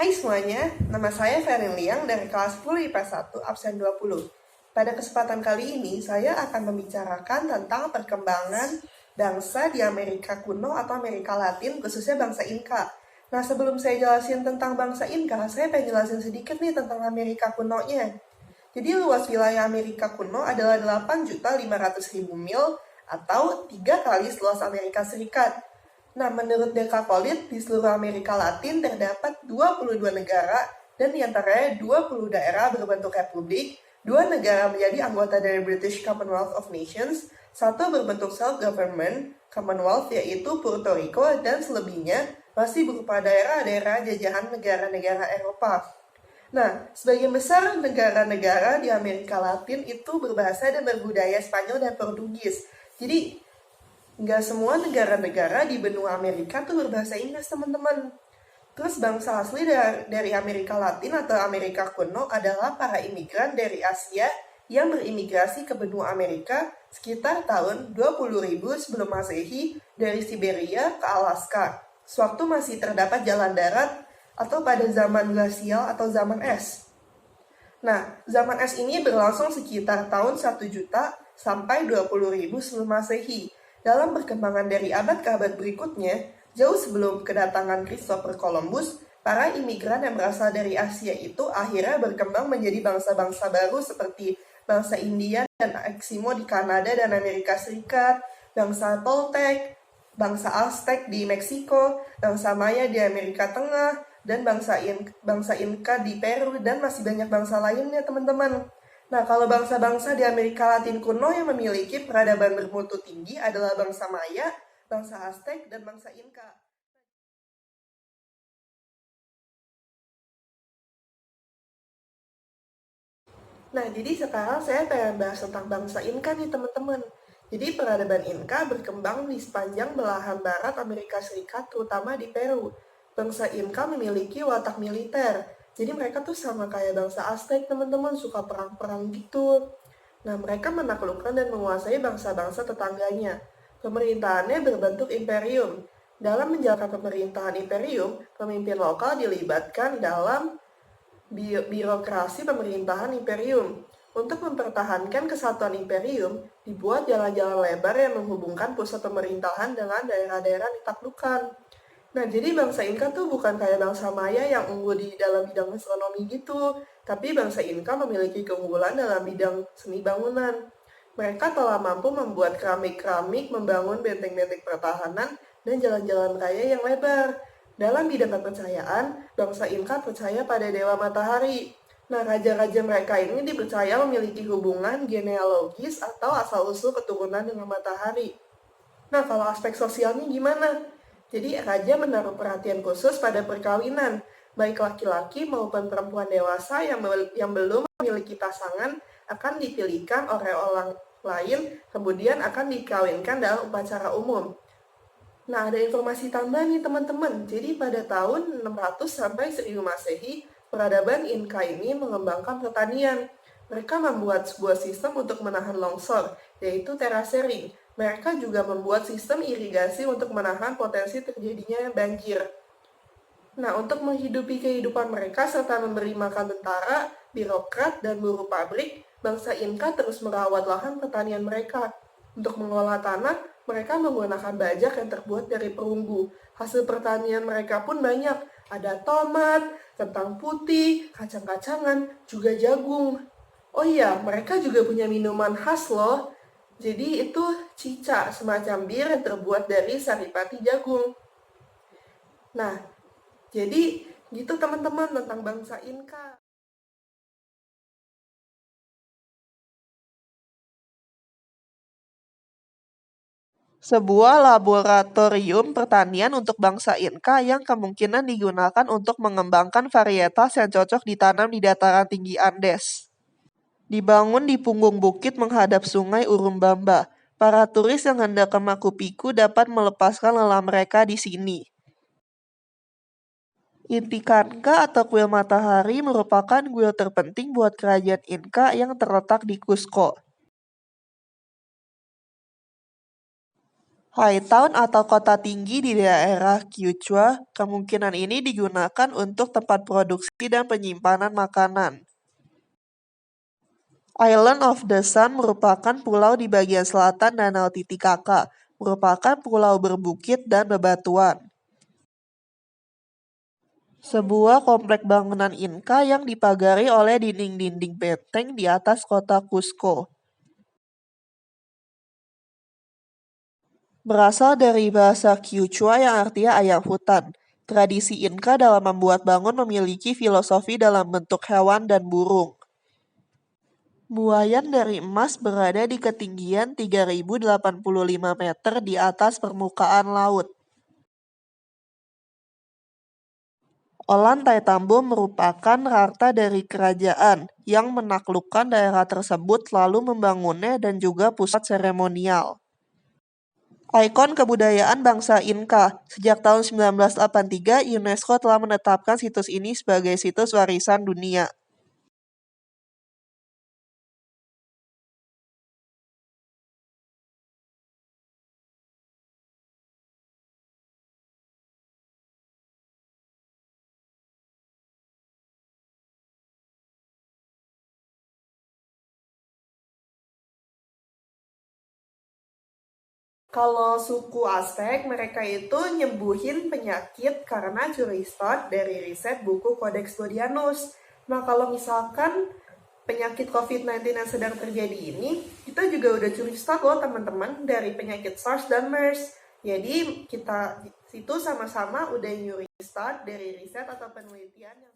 Hai semuanya, nama saya Ferin Liang dari kelas 10 IPA 1 absen 20. Pada kesempatan kali ini, saya akan membicarakan tentang perkembangan bangsa di Amerika kuno atau Amerika Latin, khususnya bangsa Inka. Nah, sebelum saya jelasin tentang bangsa Inka, saya pengen jelasin sedikit nih tentang Amerika kunonya. Jadi luas wilayah Amerika kuno adalah 8.500.000 mil atau 3 kali seluas Amerika Serikat. Nah, menurut Dekapolit, di seluruh Amerika Latin terdapat 22 negara dan diantaranya 20 daerah berbentuk republik, 2 negara menjadi anggota dari British Commonwealth of Nations, 1 berbentuk self-government, Commonwealth yaitu Puerto Rico, dan selebihnya masih berupa daerah-daerah jajahan negara-negara Eropa. Nah, sebagian besar negara-negara di Amerika Latin itu berbahasa dan berbudaya Spanyol dan Portugis. Jadi, nggak semua negara-negara di benua Amerika tuh berbahasa Inggris, teman-teman. Terus bangsa asli dari Amerika Latin atau Amerika kuno adalah para imigran dari Asia yang berimigrasi ke benua Amerika sekitar tahun 20.000 sebelum Masehi dari Siberia ke Alaska. Sewaktu masih terdapat jalan darat atau pada zaman glasial atau zaman es. Nah, zaman es ini berlangsung sekitar tahun 1 juta sampai 20.000 sebelum Masehi. Dalam perkembangan dari abad ke abad berikutnya, jauh sebelum kedatangan Christopher Columbus, para imigran yang berasal dari Asia itu akhirnya berkembang menjadi bangsa-bangsa baru seperti bangsa India dan Eskimo di Kanada dan Amerika Serikat, bangsa Toltec, bangsa Aztec di Meksiko, bangsa Maya di Amerika Tengah, dan bangsa Inca di Peru, dan masih banyak bangsa lainnya, teman-teman. Nah, kalau bangsa-bangsa di Amerika Latin kuno yang memiliki peradaban bermutu tinggi adalah bangsa Maya, bangsa Aztec, dan bangsa Inca. Nah, jadi sekarang saya pengen bahas tentang bangsa Inca nih, teman-teman. Jadi peradaban Inca berkembang di sepanjang belahan barat Amerika Serikat, terutama di Peru. Bangsa Inca memiliki watak militer. Jadi mereka tuh sama kayak bangsa Aztec, teman-teman, suka perang-perang gitu. Nah, mereka menaklukkan dan menguasai bangsa-bangsa tetangganya. Pemerintahannya berbentuk imperium. Dalam menjalankan pemerintahan imperium, pemimpin lokal dilibatkan dalam birokrasi pemerintahan imperium. Untuk mempertahankan kesatuan imperium, dibuat jalan-jalan lebar yang menghubungkan pusat pemerintahan dengan daerah-daerah ditaklukkan. Nah, jadi bangsa Inca tuh bukan kayak bangsa Maya yang unggul di dalam bidang astronomi gitu, tapi bangsa Inca memiliki keunggulan dalam bidang seni bangunan. Mereka telah mampu membuat keramik-keramik, membangun benteng-benteng pertahanan, dan jalan-jalan raya yang lebar. Dalam bidang kepercayaan, bangsa Inca percaya pada Dewa Matahari. Nah, raja-raja mereka ini dipercaya memiliki hubungan genealogis atau asal-usul keturunan dengan matahari. Nah, kalau aspek sosialnya gimana? Jadi, raja menaruh perhatian khusus pada perkawinan, baik laki-laki maupun perempuan dewasa yang belum memiliki pasangan akan dipilihkan oleh orang lain, kemudian akan dikawinkan dalam upacara umum. Nah, ada informasi tambahan nih teman-teman. Jadi pada tahun 600 sampai 1000 Masehi, peradaban Inca ini mengembangkan pertanian. Mereka membuat sebuah sistem untuk menahan longsor, yaitu terasering. Mereka juga membuat sistem irigasi untuk menahan potensi terjadinya banjir. Nah, untuk menghidupi kehidupan mereka serta memberi makan tentara, birokrat, dan buruh pabrik, bangsa Inca terus merawat lahan pertanian mereka. Untuk mengolah tanah, mereka menggunakan bajak yang terbuat dari perunggu. Hasil pertanian mereka pun banyak. Ada tomat, kentang putih, kacang-kacangan, juga jagung. Oh iya, mereka juga punya minuman khas loh. Jadi itu cica, semacam bir yang terbuat dari saripati jagung. Nah, jadi gitu teman-teman tentang bangsa Inca. Sebuah laboratorium pertanian untuk bangsa Inca yang kemungkinan digunakan untuk mengembangkan varietas yang cocok ditanam di dataran tinggi Andes. Dibangun di punggung bukit menghadap sungai Urumbamba. Para turis yang hendak ke Machu Picchu dapat melepaskan lelah mereka di sini. Inticanca atau kuil matahari merupakan kuil terpenting buat kerajaan Inca yang terletak di Cusco. Hightown atau kota tinggi di daerah Quechua, kemungkinan ini digunakan untuk tempat produksi dan penyimpanan makanan. Island of the Sun merupakan pulau di bagian selatan Danau Titicaca, merupakan pulau berbukit dan bebatuan. Sebuah komplek bangunan Inka yang dipagari oleh dinding-dinding benteng di atas kota Cusco. Berasal dari bahasa Quechua yang artinya ayam hutan. Tradisi Inka dalam membuat bangun memiliki filosofi dalam bentuk hewan dan burung. Buayan dari emas berada di ketinggian 3.085 meter di atas permukaan laut. Olan Taitambo merupakan harta dari kerajaan yang menaklukkan daerah tersebut lalu membangunnya dan juga pusat seremonial. Ikon kebudayaan bangsa Inka. Sejak tahun 1983, UNESCO telah menetapkan situs ini sebagai situs warisan dunia. Kalau suku Aztec, mereka itu nyembuhin penyakit karena curi start dari riset buku Codex Bodianus. Nah, kalau misalkan penyakit COVID-19 yang sedang terjadi ini, kita juga udah curi start loh teman-teman dari penyakit SARS dan MERS. Jadi kita itu sama-sama udah nyuri start dari riset atau penelitian yang